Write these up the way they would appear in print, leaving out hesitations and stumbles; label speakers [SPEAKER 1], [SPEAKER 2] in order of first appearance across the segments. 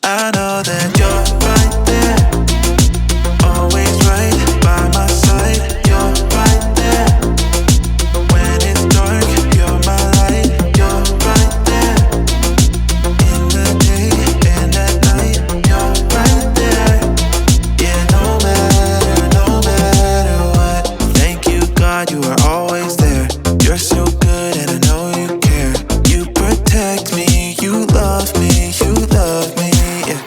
[SPEAKER 1] I know that you're right there, always right by my side. You're right there, when it's dark, you're my light. You're right there, in the day and at night. You're right there, yeah, no matter what. Thank you, God, you are always there. You're so good and I know you care. You protect me, you love me, yeah.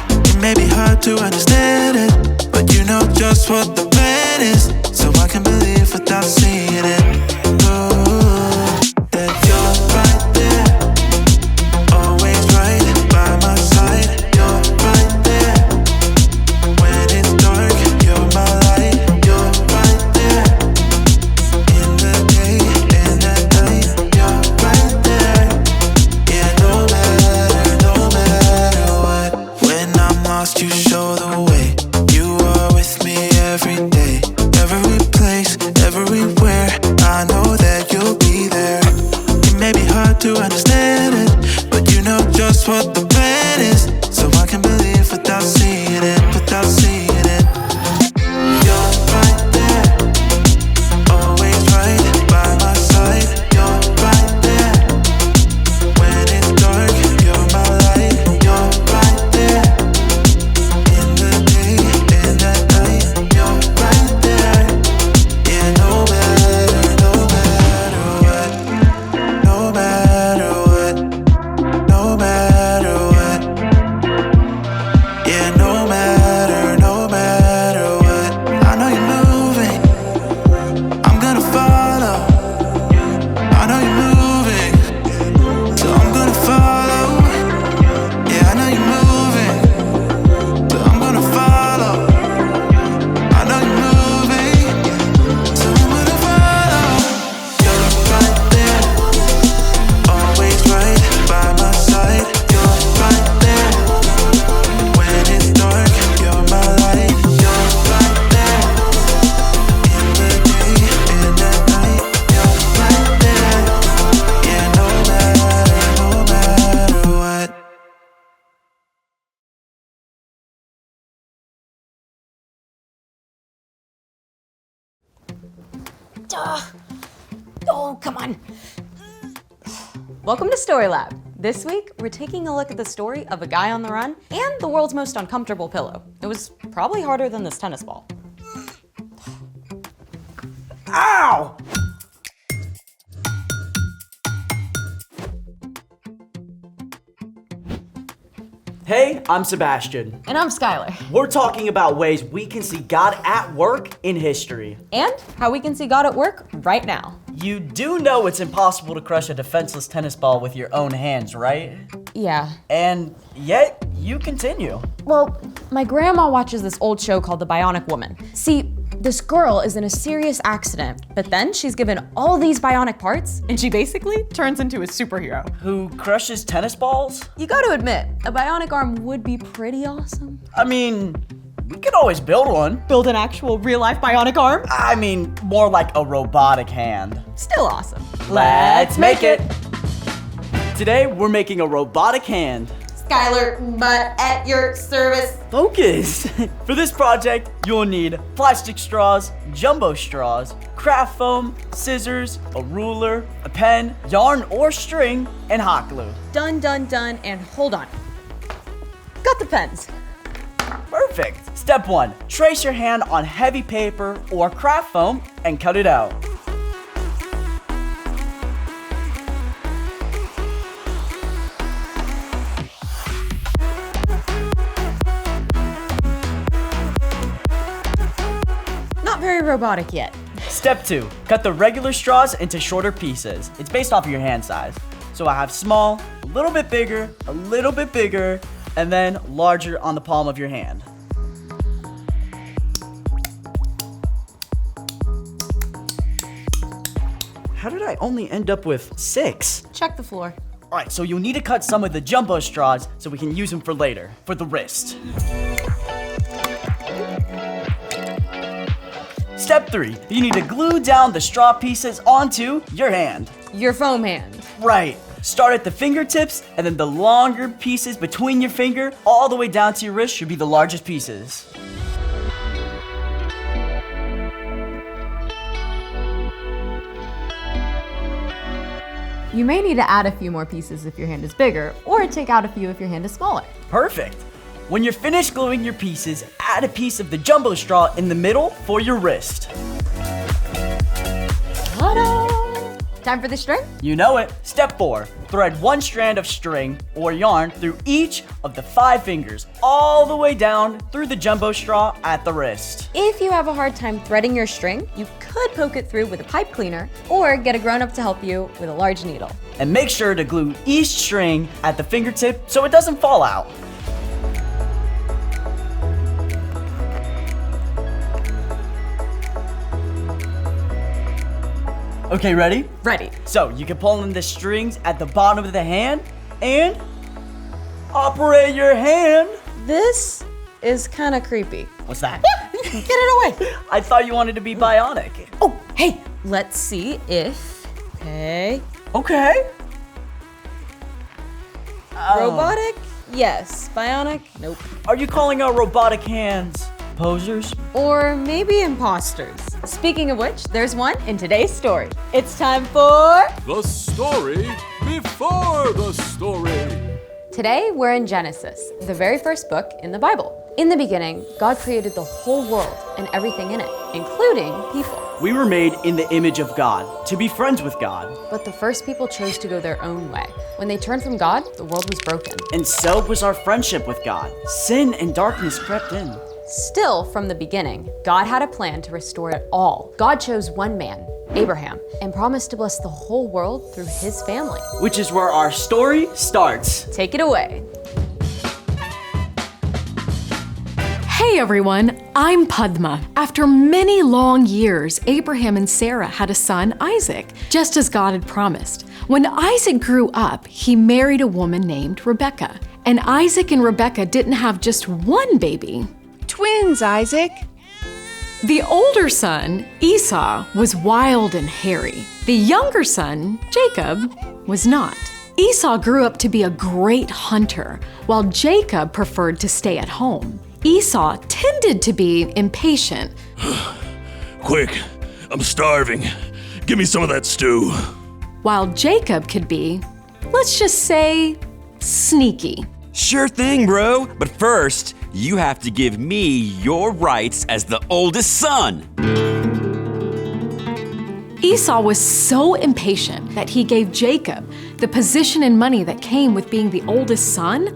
[SPEAKER 1] It may be hard to understand it, but you know just what the plan is, so I can believe without seeing it. Ooh, that you're right there, always right by my side. You're right there, when it's dark, you're my light. You're right there, in the day and at night. You're right there, yeah, no matter what. When I'm lost, you show the way. You are with me every day, every place, everywhere. I know that you'll be there. It may be hard to understand it, but you know just what the plan is, so I can believe without seeing it, You're right there, always right by my side. You're right there, when it's dark, you're my light. You're right there, in the day and at night. You're right there, yeah, no matter what. No matter what, no matter what. Yeah, no matter what. I know you're moving, I'm gonna follow. I know you're moving, so I'm gonna follow. Yeah, I know you're moving, so I'm gonna follow. I know you're moving, so I'm gonna follow. You're right there, always right by my side. You're right there, when it's dark, you're my light. You're right there, in the day and at night. You're right there, yeah, no matter what.
[SPEAKER 2] Oh, come on. Welcome to Story Lab. This week, we're taking a look at the story of a guy on the run and the world's most uncomfortable pillow. It was probably harder than this tennis ball.
[SPEAKER 3] Ow! Hey, I'm Sebastian.
[SPEAKER 2] And I'm Skylar.
[SPEAKER 3] We're talking about ways we can see God at work in history.
[SPEAKER 2] And how we can see God at work right now.
[SPEAKER 3] You do know it's impossible to crush a defenseless tennis ball with your own hands, right?
[SPEAKER 2] Yeah.
[SPEAKER 3] And yet, you continue.
[SPEAKER 2] Well, my grandma watches this old show called The Bionic Woman. See, this girl is in a serious accident, but then she's given all these bionic parts, and she basically turns into a superhero.
[SPEAKER 3] Who crushes tennis balls?
[SPEAKER 2] You gotta admit, a bionic arm would be pretty awesome.
[SPEAKER 3] I mean, we could always build one.
[SPEAKER 2] Build an actual real-life bionic arm?
[SPEAKER 3] I mean, more like a robotic hand.
[SPEAKER 2] Still awesome.
[SPEAKER 3] Let's make it! Today, we're making a robotic hand.
[SPEAKER 2] Skylar, but at your service.
[SPEAKER 3] Focus! For this project, you'll need plastic straws, jumbo straws, craft foam, scissors, a ruler, a pen, yarn or string, and hot glue.
[SPEAKER 2] Done, and hold on. Got the pens.
[SPEAKER 3] Perfect! Step 1. Trace your hand on heavy paper or craft foam and cut it out.
[SPEAKER 2] Not very robotic yet.
[SPEAKER 3] Step 2. Cut the regular straws into shorter pieces. It's based off of your hand size. So I have small, a little bit bigger, and then larger on the palm of your hand. How did I only end up with 6?
[SPEAKER 2] Check the floor.
[SPEAKER 3] Alright, so you'll need to cut some of the jumbo straws so we can use them for later, for the wrist. Step 3, you need to glue down the straw pieces onto your hand.
[SPEAKER 2] Your foam hand.
[SPEAKER 3] Right. Start at the fingertips, and then the longer pieces between your finger all the way down to your wrist should be the largest pieces.
[SPEAKER 2] You may need to add a few more pieces if your hand is bigger, or take out a few if your hand is smaller.
[SPEAKER 3] Perfect. When you're finished gluing your pieces, add a piece of the jumbo straw in the middle for your wrist.
[SPEAKER 2] Ta-da! Time for the string?
[SPEAKER 3] You know it. Step 4. Thread 1 strand of string or yarn through each of the 5 fingers, all the way down through the jumbo straw at the wrist.
[SPEAKER 2] If you have a hard time threading your string, you could poke it through with a pipe cleaner or get a grown-up to help you with a large needle.
[SPEAKER 3] And make sure to glue each string at the fingertip so it doesn't fall out. Okay, ready?
[SPEAKER 2] Ready.
[SPEAKER 3] So you can pull in the strings at the bottom of the hand and operate your hand.
[SPEAKER 2] This is kind of creepy.
[SPEAKER 3] What's that?
[SPEAKER 2] Get it away.
[SPEAKER 3] I thought you wanted to be bionic.
[SPEAKER 2] Oh, hey, let's see if, okay. Robotic? Yes. Bionic? Nope.
[SPEAKER 3] Are you calling our robotic hands posers?
[SPEAKER 2] Or maybe imposters. Speaking of which, there's one in today's story. It's time for...
[SPEAKER 4] The story before the story.
[SPEAKER 2] Today, we're in Genesis, the very first book in the Bible. In the beginning, God created the whole world and everything in it, including people.
[SPEAKER 3] We were made in the image of God, to be friends with God.
[SPEAKER 2] But the first people chose to go their own way. When they turned from God, the world was broken.
[SPEAKER 3] And so was our friendship with God. Sin and darkness crept in.
[SPEAKER 2] Still, from the beginning, God had a plan to restore it all. God chose one man, Abraham, and promised to bless the whole world through his family.
[SPEAKER 3] Which is where our story starts.
[SPEAKER 2] Take it away.
[SPEAKER 5] Hey everyone, I'm Padma. After many long years, Abraham and Sarah had a son, Isaac, just as God had promised. When Isaac grew up, he married a woman named Rebecca. And Isaac and Rebecca didn't have just one baby.
[SPEAKER 6] Twins, Isaac.
[SPEAKER 5] The older son, Esau, was wild and hairy. The younger son, Jacob, was not. Esau grew up to be a great hunter, while Jacob preferred to stay at home. Esau tended to be impatient.
[SPEAKER 4] Quick, I'm starving. Give me some of that stew.
[SPEAKER 5] While Jacob could be, let's just say, sneaky.
[SPEAKER 7] Sure thing, bro. But first, you have to give me your rights as the oldest son.
[SPEAKER 5] Esau was so impatient that he gave Jacob the position and money that came with being the oldest son,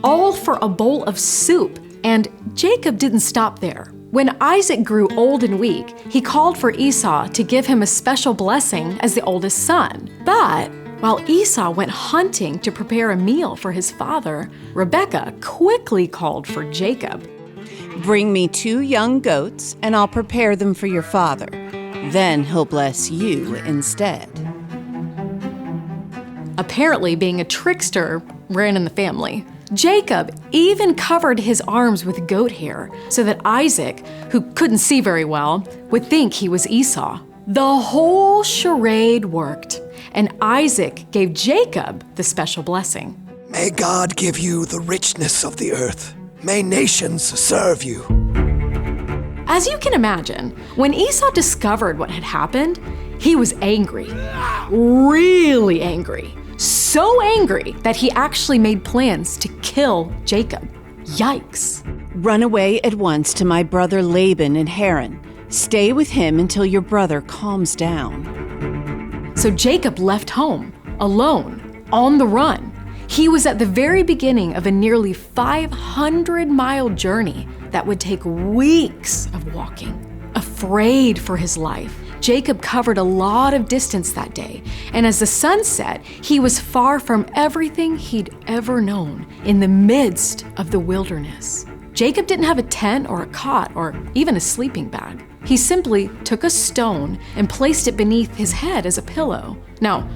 [SPEAKER 5] all for a bowl of soup. And Jacob didn't stop there. When Isaac grew old and weak, he called for Esau to give him a special blessing as the oldest son. But while Esau went hunting to prepare a meal for his father, Rebekah quickly called for Jacob.
[SPEAKER 6] Bring me 2 young goats, and I'll prepare them for your father. Then he'll bless you instead.
[SPEAKER 5] Apparently, being a trickster ran in the family. Jacob even covered his arms with goat hair so that Isaac, who couldn't see very well, would think he was Esau. The whole charade worked, and Isaac gave Jacob the special blessing.
[SPEAKER 8] May God give you the richness of the earth. May nations serve you.
[SPEAKER 5] As you can imagine, when Esau discovered what had happened, he was angry. Really angry. So angry that he actually made plans to kill Jacob. Yikes.
[SPEAKER 6] Run away at once to my brother Laban in Haran. Stay with him until your brother calms down.
[SPEAKER 5] So Jacob left home, alone, on the run. He was at the very beginning of a nearly 500-mile journey that would take weeks of walking. Afraid for his life, Jacob covered a lot of distance that day, and as the sun set, he was far from everything he'd ever known, in the midst of the wilderness. Jacob didn't have a tent or a cot or even a sleeping bag. He simply took a stone and placed it beneath his head as a pillow. Now,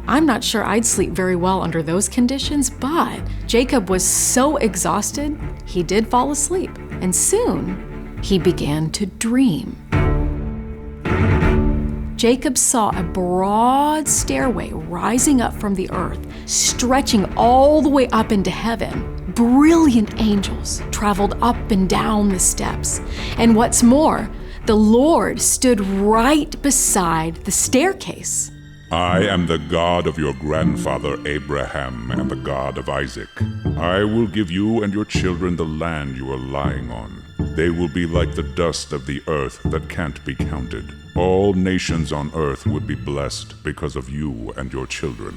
[SPEAKER 5] I'm not sure I'd sleep very well under those conditions, but Jacob was so exhausted, he did fall asleep, and soon he began to dream. Jacob saw a broad stairway rising up from the earth, stretching all the way up into heaven. Brilliant angels traveled up and down the steps. And what's more, the Lord stood right beside the staircase.
[SPEAKER 9] I am the God of your grandfather Abraham and the God of Isaac. I will give you and your children the land you are lying on. They will be like the dust of the earth that can't be counted. All nations on earth would be blessed because of you and your children.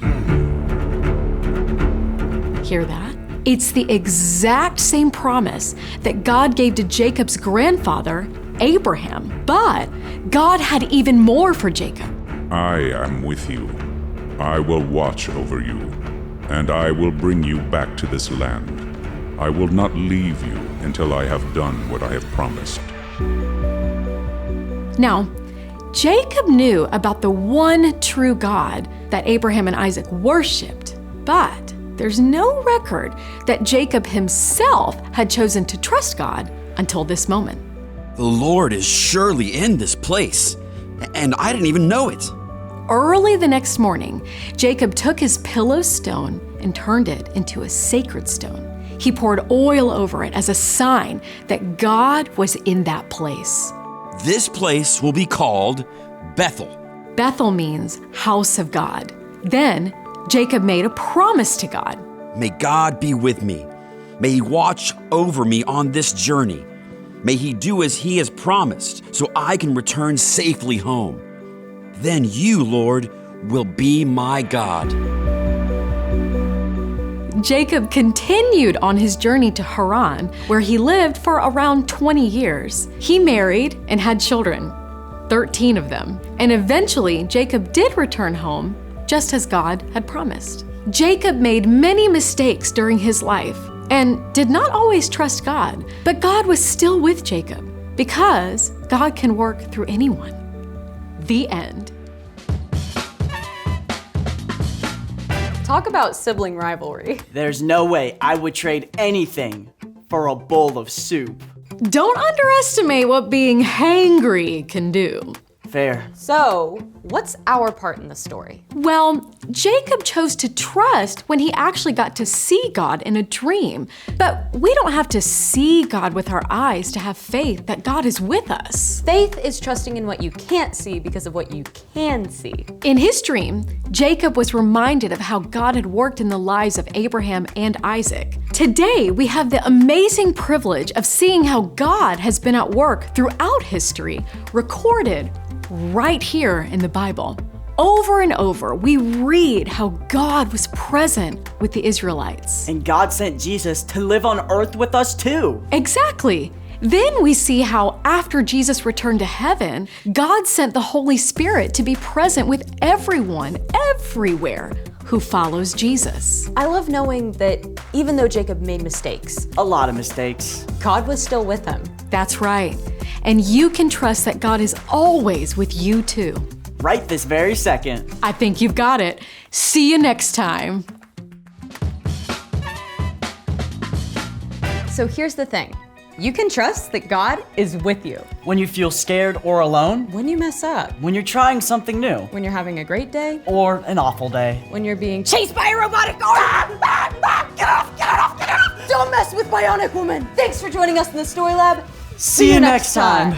[SPEAKER 5] Hear that? It's the exact same promise that God gave to Jacob's grandfather, Abraham. But God had even more for Jacob.
[SPEAKER 9] I am with you. I will watch over you, and I will bring you back to this land. I will not leave you until I have done what I have promised.
[SPEAKER 5] Now, Jacob knew about the one true God that Abraham and Isaac worshipped, but there's no record that Jacob himself had chosen to trust God until this moment.
[SPEAKER 7] The Lord is surely in this place, and I didn't even know it.
[SPEAKER 5] Early the next morning, Jacob took his pillow stone and turned it into a sacred stone. He poured oil over it as a sign that God was in that place.
[SPEAKER 7] This place will be called Bethel.
[SPEAKER 5] Bethel means house of God. Then Jacob made a promise to God.
[SPEAKER 7] May God be with me. May He watch over me on this journey. May He do as He has promised so I can return safely home. Then you, Lord, will be my God.
[SPEAKER 5] Jacob continued on his journey to Haran, where he lived for around 20 years. He married and had children, 13 of them. And eventually, Jacob did return home, just as God had promised. Jacob made many mistakes during his life and did not always trust God, but God was still with Jacob because God can work through anyone. The end.
[SPEAKER 2] Talk about sibling rivalry.
[SPEAKER 3] There's no way I would trade anything for a bowl of soup.
[SPEAKER 5] Don't underestimate what being hangry can do.
[SPEAKER 3] Fair.
[SPEAKER 2] So, what's our part in the story?
[SPEAKER 5] Well, Jacob chose to trust when he actually got to see God in a dream. But we don't have to see God with our eyes to have faith that God is with us.
[SPEAKER 2] Faith is trusting in what you can't see because of what you can see.
[SPEAKER 5] In his dream, Jacob was reminded of how God had worked in the lives of Abraham and Isaac. Today, we have the amazing privilege of seeing how God has been at work throughout history, recorded right here in the Bible. Over and over, we read how God was present with the Israelites.
[SPEAKER 3] And God sent Jesus to live on earth with us too.
[SPEAKER 5] Exactly. Then we see how after Jesus returned to heaven, God sent the Holy Spirit to be present with everyone, everywhere, who follows Jesus.
[SPEAKER 2] I love knowing that even though Jacob made mistakes,
[SPEAKER 3] A lot of mistakes.
[SPEAKER 2] God was still with him.
[SPEAKER 5] That's right. And you can trust that God is always with you too.
[SPEAKER 3] Right this very second.
[SPEAKER 5] I think you've got it. See you next time.
[SPEAKER 2] So here's the thing. You can trust that God is with you.
[SPEAKER 3] When you feel scared or alone,
[SPEAKER 2] When you mess up,
[SPEAKER 3] when you're trying something new,
[SPEAKER 2] when you're having a great day,
[SPEAKER 3] or an awful day.
[SPEAKER 2] when you're being chased by a robotic dog. Get off! Don't mess with Bionic Woman. Thanks for joining us in the Story Lab.
[SPEAKER 3] See you next time.